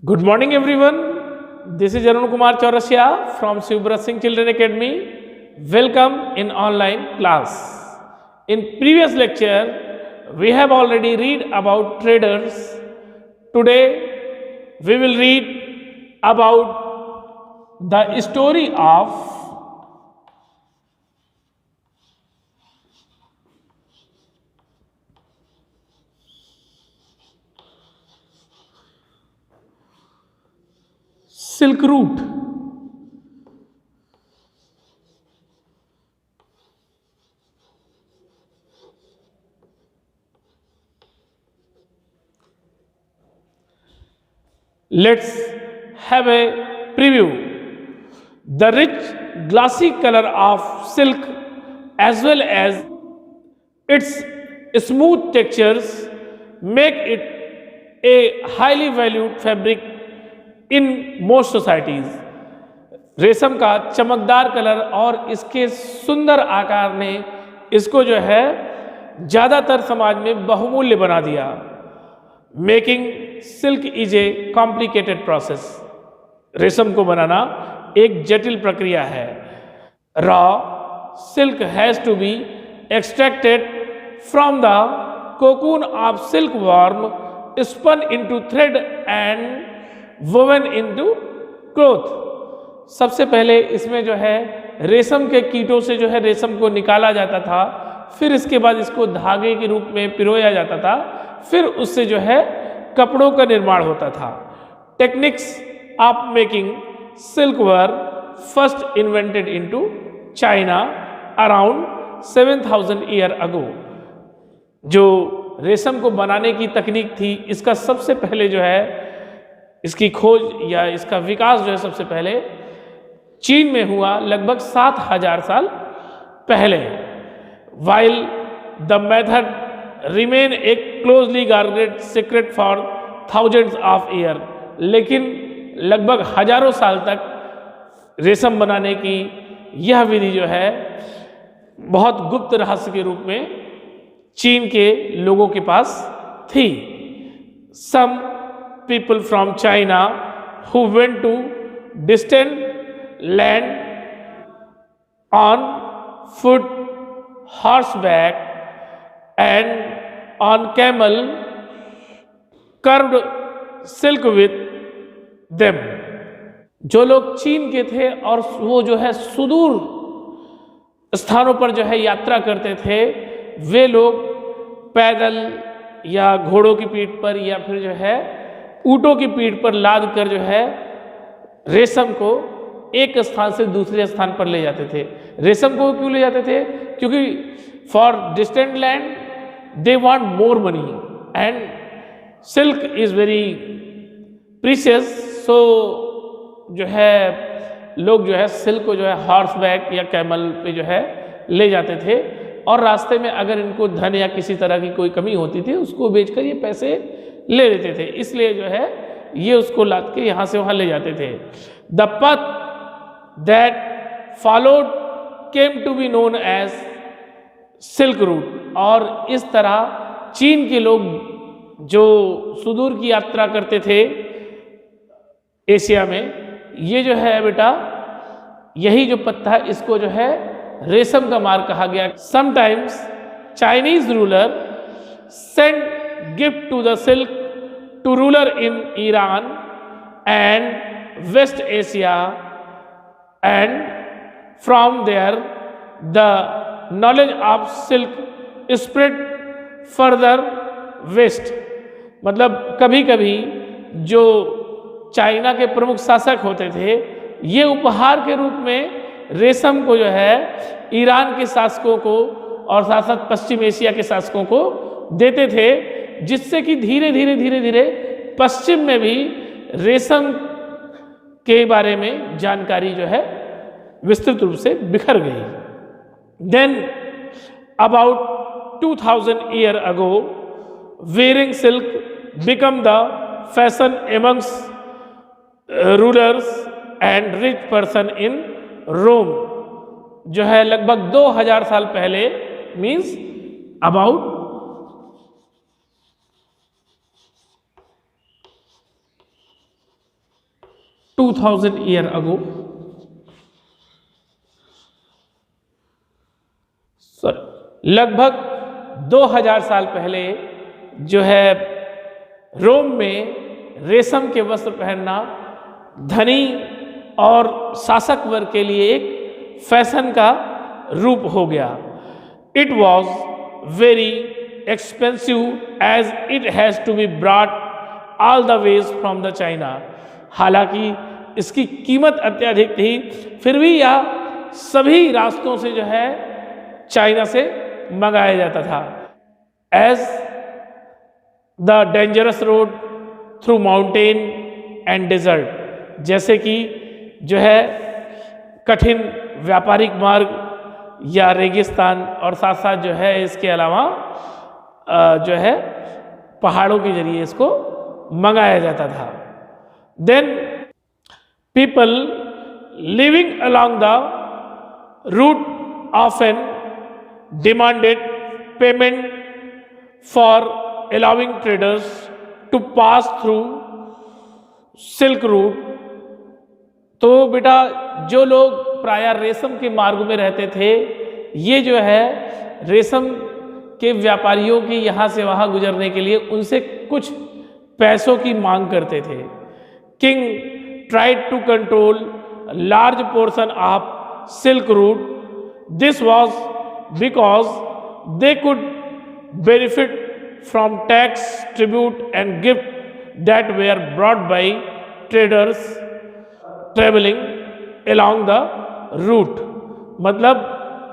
Good morning, everyone. This is Arun Kumar Chaurasia from Shivbrat Singh Children Academy. Welcome in online class. In previous lecture, we have already read about traders. Today, we will read about the story of Silk Route. Let's have a preview. The rich glossy color of silk as well as its smooth textures make it a highly valued fabric in most societies. रेशम का चमकदार colour और इसके सुंदर आकार ने इसको जो है ज़्यादातर समाज में बहुमूल्य बना दिया. Making silk is a complicated process. रेशम को बनाना एक जटिल प्रक्रिया है. Raw silk has to be extracted from the cocoon of silk worm, spun into thread and woven into cloth. सबसे पहले इसमें जो है रेशम के कीटों से जो है रेशम को निकाला जाता था, फिर इसके बाद इसको धागे के रूप में पिरोया जाता था, फिर उससे जो है कपड़ों का निर्माण होता था. Techniques of making silk were first invented into China around 7000 year ago. जो रेशम को बनाने की तकनीक थी, इसका सबसे पहले जो है इसकी खोज या इसका विकास जो है सबसे पहले चीन में हुआ लगभग 7000 साल पहले. While the method remain A closely guarded secret for thousands of year. लेकिन लगभग हजारों साल तक रेशम बनाने की यह विधि जो है बहुत गुप्त रहस्य के रूप में चीन के लोगों के पास थी. सम people from China who went to distant land on foot, horseback and on camel carved silk with them. जो लोग चीन के थे और वो जो है सुदूर स्थानों पर जो है यात्रा करते थे, वे लोग पैदल या घोड़ों की पीठ पर या फिर जो है ऊँटों की पीठ पर लाद कर जो है रेशम को एक स्थान से दूसरे स्थान पर ले जाते थे. रेशम को क्यों ले जाते थे? क्योंकि for distant land they want more money and silk is very precious. So जो है लोग जो है सिल्क को जो है हॉर्स बैक या कैमल पे जो है ले जाते थे, और रास्ते में अगर इनको धन या किसी तरह की कोई कमी होती थी उसको बेचकर ये पैसे ले लेते थे. इसलिए जो है ये उसको लाद के यहाँ से वहाँ ले जाते थे. The path that followed came to be known as silk route. और इस तरह चीन के लोग जो सुदूर की यात्रा करते थे एशिया में, ये जो है बेटा यही जो पथ है इसको जो है रेशम का मार्ग कहा गया. Sometimes Chinese ruler send gift to the silk to ruler in Iran and West Asia, and from there the knowledge of silk spread further west. मतलब कभी कभी जो चाइना के प्रमुख शासक होते थे, ये उपहार के रूप में रेशम को जो है ईरान के शासकों को और साथ साथ पश्चिम एशिया के शासकों को देते थे, जिससे कि धीरे धीरे पश्चिम में भी रेशम के बारे में जानकारी जो है विस्तृत रूप से बिखर गई. Then about 2000 year ago wearing silk become the fashion amongst rulers and rich person in Rome. जो है लगभग 2000 साल पहले मीन्स अबाउट 2000 ईयर अगो, लगभग 2000 साल पहले जो है रोम में रेशम के वस्त्र पहनना धनी और शासक वर्ग के लिए एक फैशन का रूप हो गया। It was very expensive as it has to be brought all the ways from the China. हालांकि इसकी कीमत अत्यधिक थी, फिर भी यह सभी रास्तों से जो है चाइना से मंगाया जाता था। As the dangerous road through mountain and desert, जैसे कि जो है कठिन व्यापारिक मार्ग या रेगिस्तान, और साथ साथ जो है इसके अलावा जो है पहाड़ों के जरिए इसको मंगाया जाता था। Then people living along the route often demanded payment for allowing traders to pass through silk route. तो बेटा जो लोग प्रायः रेशम के मार्ग में रहते थे, ये जो है रेशम के व्यापारियों की यहाँ से वहाँ गुजरने के लिए उनसे कुछ पैसों की मांग करते थे। King tried to control large portion of silk route. This was because they could benefit from tax, tribute and gift that were brought by traders traveling along the route। मतलब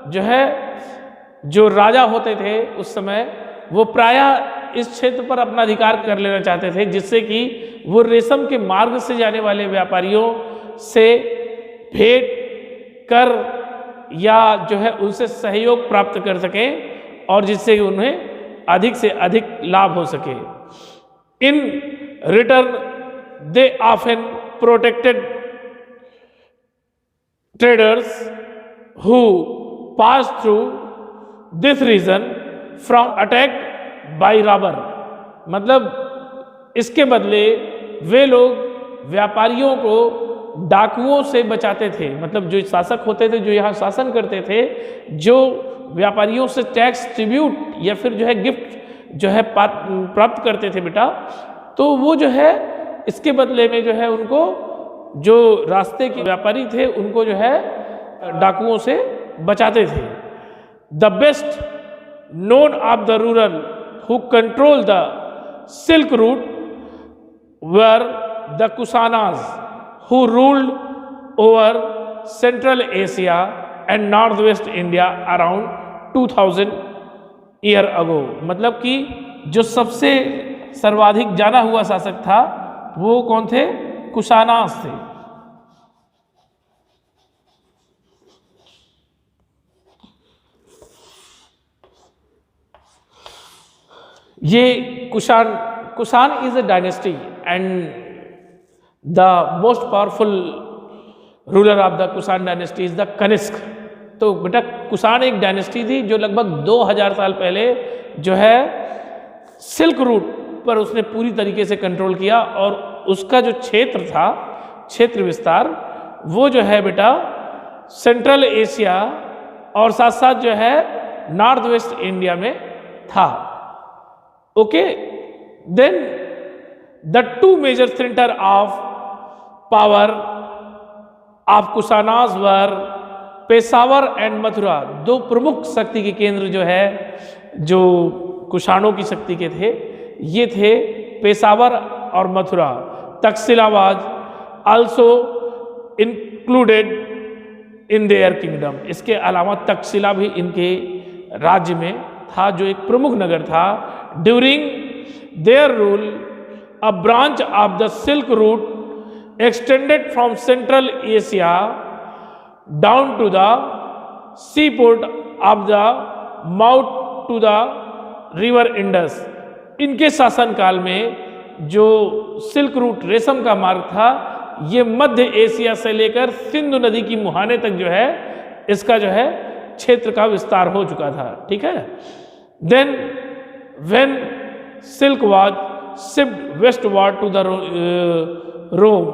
जो है जो राजा होते थे उस समय, वो प्रायः इस क्षेत्र पर अपना अधिकार कर लेना चाहते थे, जिससे कि वो रेशम के मार्ग से जाने वाले व्यापारियों से भेंट कर या जो है उनसे सहयोग प्राप्त कर सकें, और जिससे उन्हें अधिक से अधिक लाभ हो सके। In return they often protected traders who pass through this region from attack by robber. मतलब इसके बदले वे लोग व्यापारियों को डाकुओं से बचाते थे। मतलब जो शासक होते थे, जो यहाँ शासन करते थे, जो व्यापारियों से टैक्स, ट्रिब्यूट या फिर जो है गिफ्ट जो है प्राप्त करते थे बेटा, तो वो जो है इसके बदले में जो है उनको, जो रास्ते के व्यापारी थे, उनको जो है डाकुओं से बचाते थे। The best known of the rural who control the silk route were the Kushanas who ruled over Central Asia and Northwest India around 2000 year ago। मतलब कि जो सबसे सर्वाधिक जाना हुआ शासक था वो कौन थे? कुशानास थे। ये Kushan is a dynasty and the most powerful ruler of the Kushan dynasty is the Kanishka. तो बेटा कुशान एक डायनेस्टी थी जो लगभग 2000 साल पहले जो है सिल्क रूट पर उसने पूरी तरीके से कंट्रोल किया, और उसका जो क्षेत्र था, क्षेत्र विस्तार, वो जो है बेटा सेंट्रल एशिया और साथ साथ जो है नॉर्थ वेस्ट इंडिया में था। Okay, then the two major centre of power of Kushanas were Peshawar and Mathura. दो प्रमुख शक्ति के केंद्र जो है, जो कुशानों की शक्ति के थे, ये थे पेशावर और Mathura. Takshashila was also included in their kingdom. इसके अलावा तक्षशिला भी इनके राज्य में था, जो एक प्रमुख नगर था। During their rule a branch of the Silk Route extended from Central Asia down to the seaport of the mouth to the river Indus। इनके शासनकाल में जो सिल्क रूट रेशम का मार्ग था, ये मध्य एशिया से लेकर सिंधु नदी की मुहाने तक जो है इसका जो है क्षेत्र का विस्तार हो चुका था। ठीक है। Then when silk was shift westward to the Rome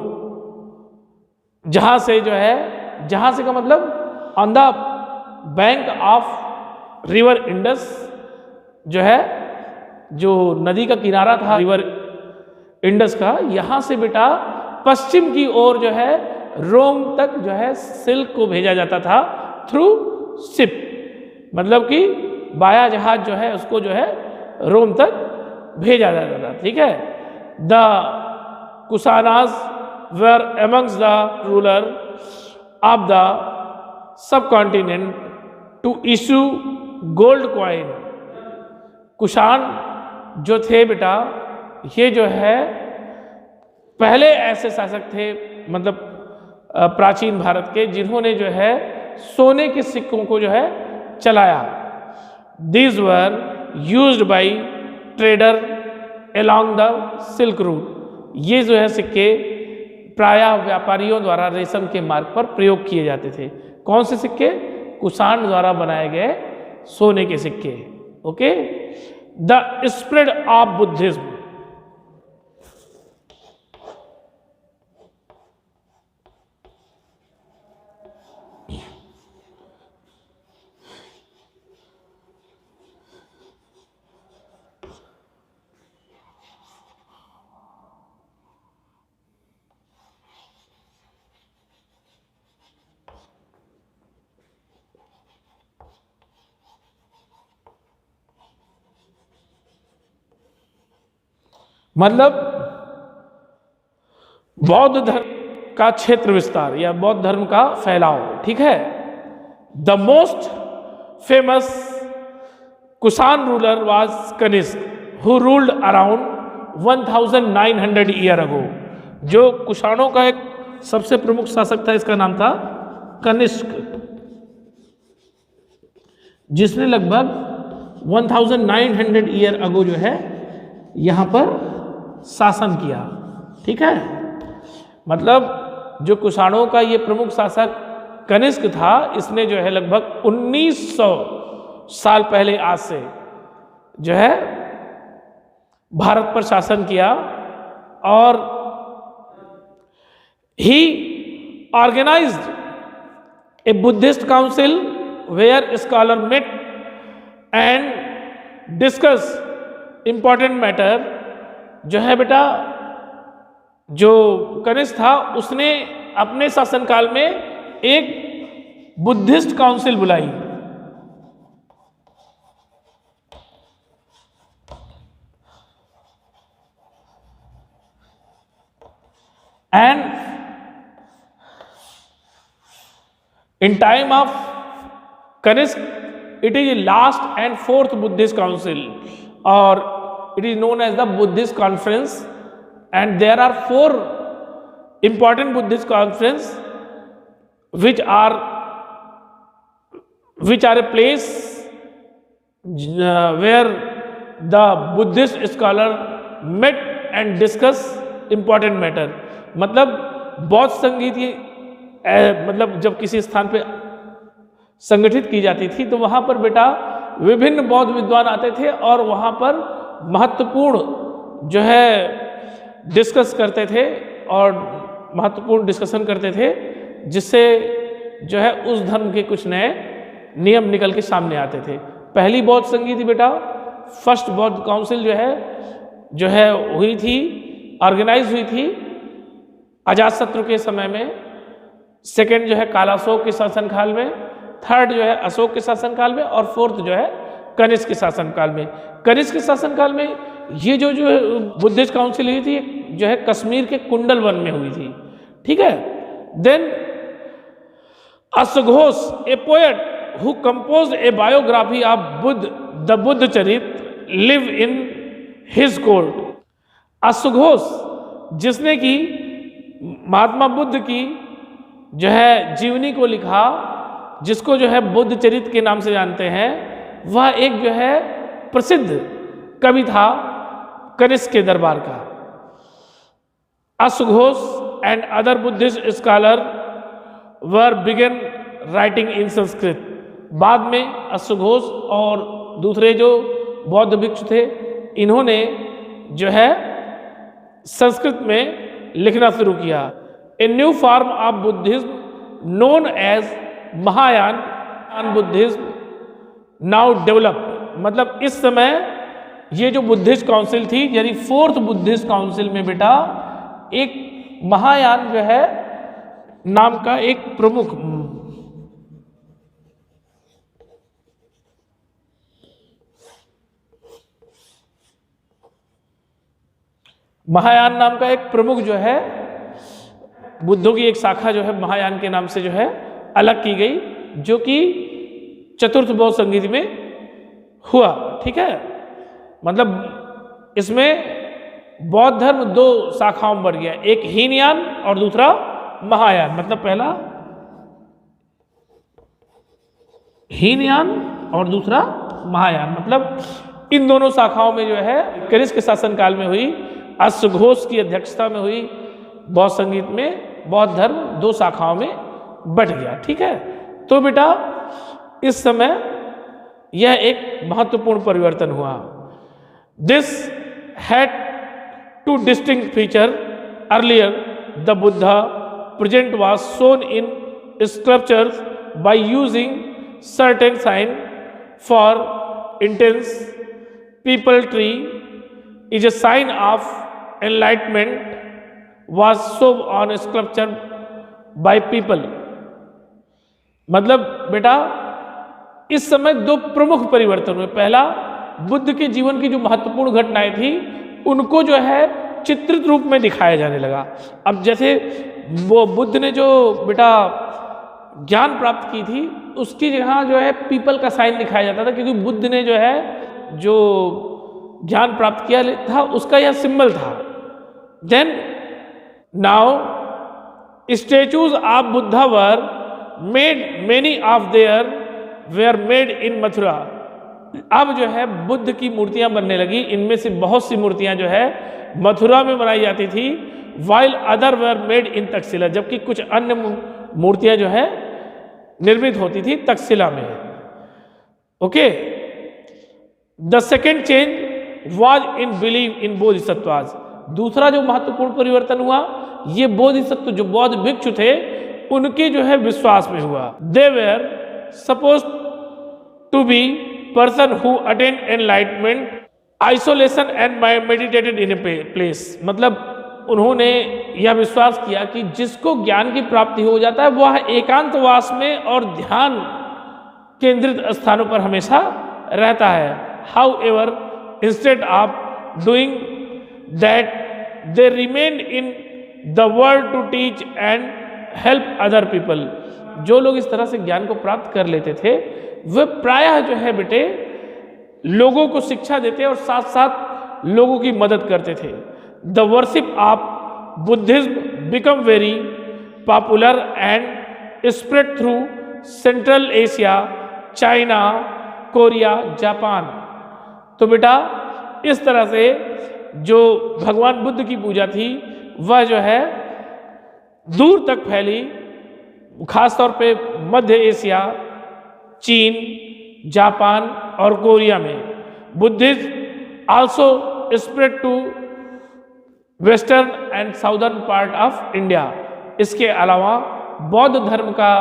जहाँ से जो है, जहाँ से का मतलब on the bank of river Indus, जो है जो नदी का किनारा था रिवर इंडस का, यहाँ से बेटा पश्चिम की ओर जो है रोम तक जो है सिल्क को भेजा जाता था थ्रू शिप, मतलब कि वाया जहाज जो है उसको जो है रोम तक भेजा जाता था। ठीक है। The Kushanas were amongst the ruler of the subcontinent to issue gold coin. Kushan जो थे बेटा, ये जो है पहले ऐसे शासक थे, मतलब प्राचीन भारत के, जिन्होंने जो है सोने के सिक्कों को जो है चलाया। These were used by trader along the silk route. ये जो है सिक्के प्रायः व्यापारियों द्वारा रेशम के मार्ग पर प्रयोग किए जाते थे। कौन से सिक्के? कुषाण द्वारा बनाए गए सोने के सिक्के। Okay. The spread of Buddhism. मतलब बौद्ध धर्म का क्षेत्र विस्तार या बौद्ध धर्म का फैलाव। ठीक है। The most famous Kushan ruler was Kanishka who ruled around 1900 year ago. जो कुषाणों का एक सबसे प्रमुख शासक था, इसका नाम था कनिष्क, जिसने लगभग 1900 ईयर अगो जो है यहां पर शासन किया। ठीक है। मतलब जो कुषाणों का ये प्रमुख शासक कनिष्क था, इसने जो है लगभग 1900 साल पहले आज से जो है भारत पर शासन किया। और ही organised a Buddhist council where scholar met and discuss important matter. जो है बेटा, जो कनिष्क था उसने अपने शासनकाल में एक बुद्धिस्ट काउंसिल बुलाई। And in time of Kanishka it is last and fourth Buddhist council, और it is known as the Buddhist conference, and there are 4 important Buddhist conference which are a place where the Buddhist scholar met and discuss important matter। मतलब बौद्ध संगीति मतलब जब किसी स्थान पे संगठित की जाती थी तो वहां पर बेटा विभिन्न बौद्ध विद्वान आते थे और वहां पर महत्वपूर्ण जो है डिस्कस करते थे और महत्वपूर्ण डिस्कशन करते थे, जिससे जो है उस धर्म के कुछ नए नियम निकल के सामने आते थे। पहली बौद्ध संगीति बेटा, फर्स्ट बौद्ध काउंसिल जो है हुई थी, ऑर्गेनाइज हुई थी अजातशत्रु के समय में। सेकंड जो है कालाशोक के शासनकाल में, थर्ड जो है अशोक के शासनकाल में, और फोर्थ जो है कनिष्क के शासनकाल में। कनिष्क के शासनकाल में ये जो बुद्धिस्ट काउंसिल हुई थी जो है कश्मीर के कुंडल वन में हुई थी। ठीक है। देन अश्वघोष a poet who composed a biography of Buddha the Buddha Charita live in his court. अश्वघोष जिसने कि महात्मा बुद्ध की जो है जीवनी को लिखा, जिसको जो है बुद्ध चरित के नाम से जानते हैं, वह एक जो है प्रसिद्ध कवि था कनिष्क के दरबार का। अश्वघोष and other Buddhist scholar were began writing in Sanskrit. बाद में अश्वघोष और दूसरे जो बौद्ध भिक्षु थे, इन्होंने जो है संस्कृत में लिखना शुरू किया। A new form of Buddhism known as Mahayana Buddhism now developed. मतलब इस समय ये जो बुद्धिस्ट काउंसिल थी, यानी फोर्थ बुद्धिस्ट काउंसिल में बेटा एक महायान जो है नाम का एक प्रमुख महायान नाम का एक प्रमुख जो है बुद्धों की एक शाखा जो है महायान के नाम से जो है अलग की गई, जो कि चतुर्थ बौद्ध संगीत में हुआ। ठीक है, मतलब इसमें बौद्ध धर्म दो शाखाओं में बढ़ गया, एक हीनयान और दूसरा महायान। मतलब पहला हीनयान और दूसरा महायान। मतलब इन दोनों शाखाओं में जो है कनिष्क शासन काल में हुई, अश्वघोष की अध्यक्षता में हुई बौद्ध संगीत में बौद्ध धर्म दो शाखाओं में बट गया। ठीक है, तो बेटा इस समय यह एक महत्वपूर्ण परिवर्तन हुआ। This had two distinct feature earlier the Buddha present was shown in sculptures by using certain sign for instance peepal tree is a sign of enlightenment was shown on sculpture by people। मतलब बेटा इस समय दो प्रमुख परिवर्तन हुए। पहला, बुद्ध के जीवन की जो महत्वपूर्ण घटनाएं थी उनको जो है चित्रित रूप में दिखाया जाने लगा। अब जैसे वो बुद्ध ने जो बेटा ज्ञान प्राप्त की थी उसकी जगह जो है पीपल का साइन दिखाया जाता था, क्योंकि बुद्ध ने जो है जो ज्ञान प्राप्त किया था उसका यह सिंबल था। Then now statues of Buddha were made, many of there were made in Mathura. अब जो है बुद्ध की मूर्तियां बनने लगी, इनमें से बहुत सी मूर्तियां जो है मथुरा में बनाई जाती थी, वाइल अदर वेयर मेड इन तक्षशिला, जबकि कुछ अन्य मूर्तियां जो है निर्मित होती थी तक्षशिला में। Okay, the second change was in belief in bodhisattvas। दूसरा जो महत्वपूर्ण परिवर्तन हुआ ये बोधिसत्व जो बौद्ध भिक्षु थे उनके जो है विश्वास में हुआ। They were supposed to be person who attained enlightenment, isolation and meditated in a place। मतलब उन्होंने यह विश्वास किया कि जिसको ज्ञान की प्राप्ति हो जाता है वह एकांतवास में और ध्यान केंद्रित स्थानों पर हमेशा रहता है। However, instead of doing that they remained in the world to teach and help other people। जो लोग इस तरह से ज्ञान को प्राप्त कर लेते थे वे प्रायः जो है बेटे लोगों को शिक्षा देते और साथ साथ लोगों की मदद करते थे। The worship of Buddhism become very popular and spread through central Asia, China, Korea, Japan. तो बेटा इस तरह से जो भगवान बुद्ध की पूजा थी वह जो है दूर तक फैली, खासतौर पे मध्य एशिया, चीन, जापान और कोरिया में। Buddhism also spread to western and southern part of India. इसके अलावा बौद्ध धर्म का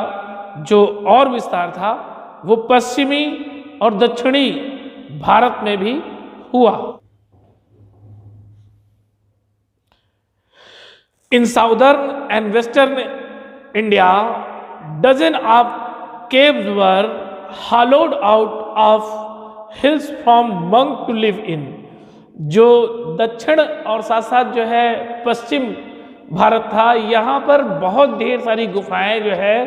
जो और विस्तार था वो पश्चिमी और दक्षिणी भारत में भी हुआ। In southern and western India dozen of caves were hollowed out of hills from monk to live in। जो दक्षिण और साथ साथ जो है पश्चिम भारत था, यहाँ पर बहुत ढेर सारी गुफाएं जो है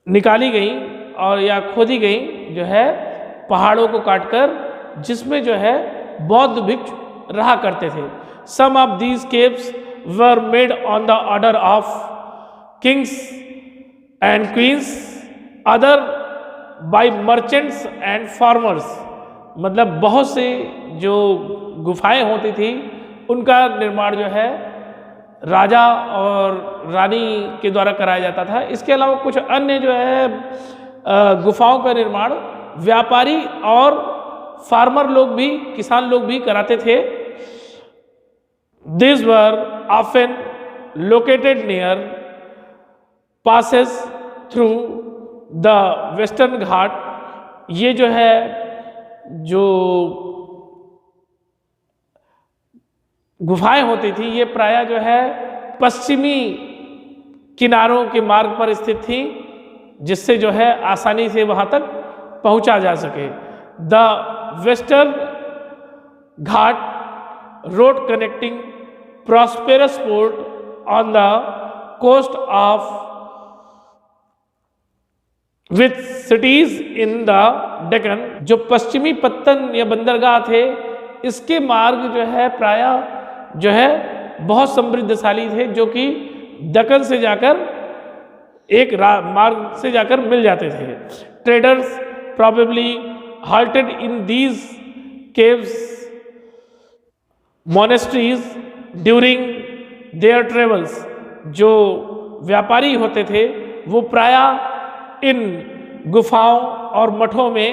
निकाली गई और या खोदी गई जो है पहाड़ों को काटकर, जिसमें जो है बौद्ध भिक्षु रहा करते थे। Some of these caves were made on the order of kings and queens, other by merchants and farmers. मतलब बहुत से जो गुफाएं होती थी उनका निर्माण जो है राजा और रानी के द्वारा कराया जाता था। इसके अलावा कुछ अन्य जो है गुफाओं का निर्माण व्यापारी और फार्मर लोग भी, किसान लोग भी कराते थे। These were often located near passes through the Western Ghat। ये जो है जो गुफाएं होती थी ये प्रायः जो है पश्चिमी किनारों के मार्ग पर स्थित थी, जिससे जो है आसानी से वहां तक पहुंचा जा सके। The western Ghat road connecting prosperous port on the coast of with cities in the Deccan. जो पश्चिमी पत्तन या बंदरगाह थे इसके मार्ग जो है प्रायः जो है बहुत समृद्धशाली थे, जो कि दक्कन से जाकर एक मार्ग से जाकर मिल जाते थे। Traders probably halted in these caves monasteries during their travels। जो व्यापारी होते थे वो प्रायः इन गुफाओं और मठों में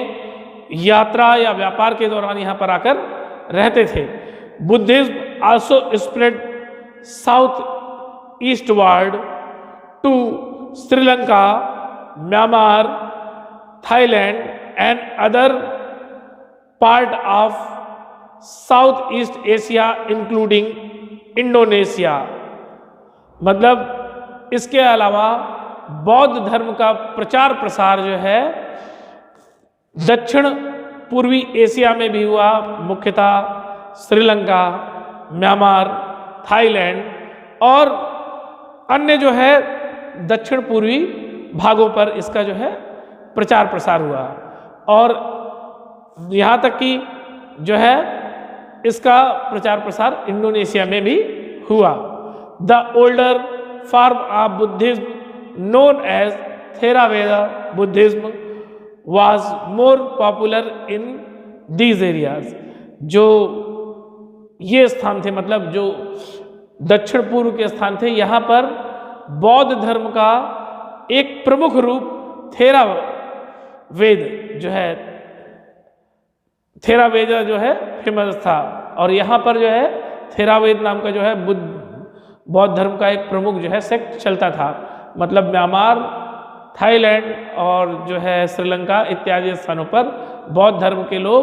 यात्रा या व्यापार के दौरान यहाँ पर आकर रहते थे। Buddhism also spread south eastward to Sri Lanka, Myanmar, Thailand and other part of Southeast Asia including Indonesia. मतलब इसके अलावा बौद्ध धर्म का प्रचार प्रसार जो है दक्षिण पूर्वी एशिया में भी हुआ, मुख्यतः श्रीलंका, म्यांमार, थाईलैंड और अन्य जो है दक्षिण पूर्वी भागों पर इसका जो है प्रचार प्रसार हुआ। और यहाँ तक कि जो है इसका प्रचार प्रसार इंडोनेशिया में भी हुआ। The older form of Buddhism known as Theravada Buddhism was more popular in these areas. जो ये स्थान थे, मतलब जो दक्षिण पूर्व के स्थान थे, यहाँ पर बौद्ध धर्म का एक प्रमुख रूप थेरावेद जो है, थेरावेद जो है फेमस था। और यहाँ पर जो है थेरावेद नाम का जो है बौद्ध धर्म का एक प्रमुख जो है सेक्ट चलता था। मतलब म्यांमार, थाईलैंड और जो है श्रीलंका इत्यादि स्थानों पर बौद्ध धर्म के लोग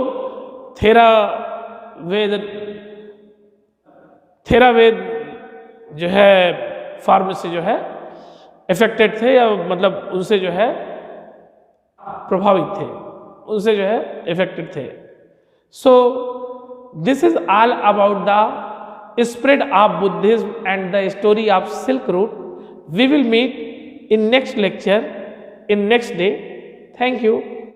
थेरावेद जो है फॉर्म से जो है इफेक्टेड थे, या मतलब उनसे जो है प्रभावित थे, उनसे जो है इफेक्टेड थे। So this is all about the spread of Buddhism and the story of silk route. We will meet in next lecture, in next day. Thank you.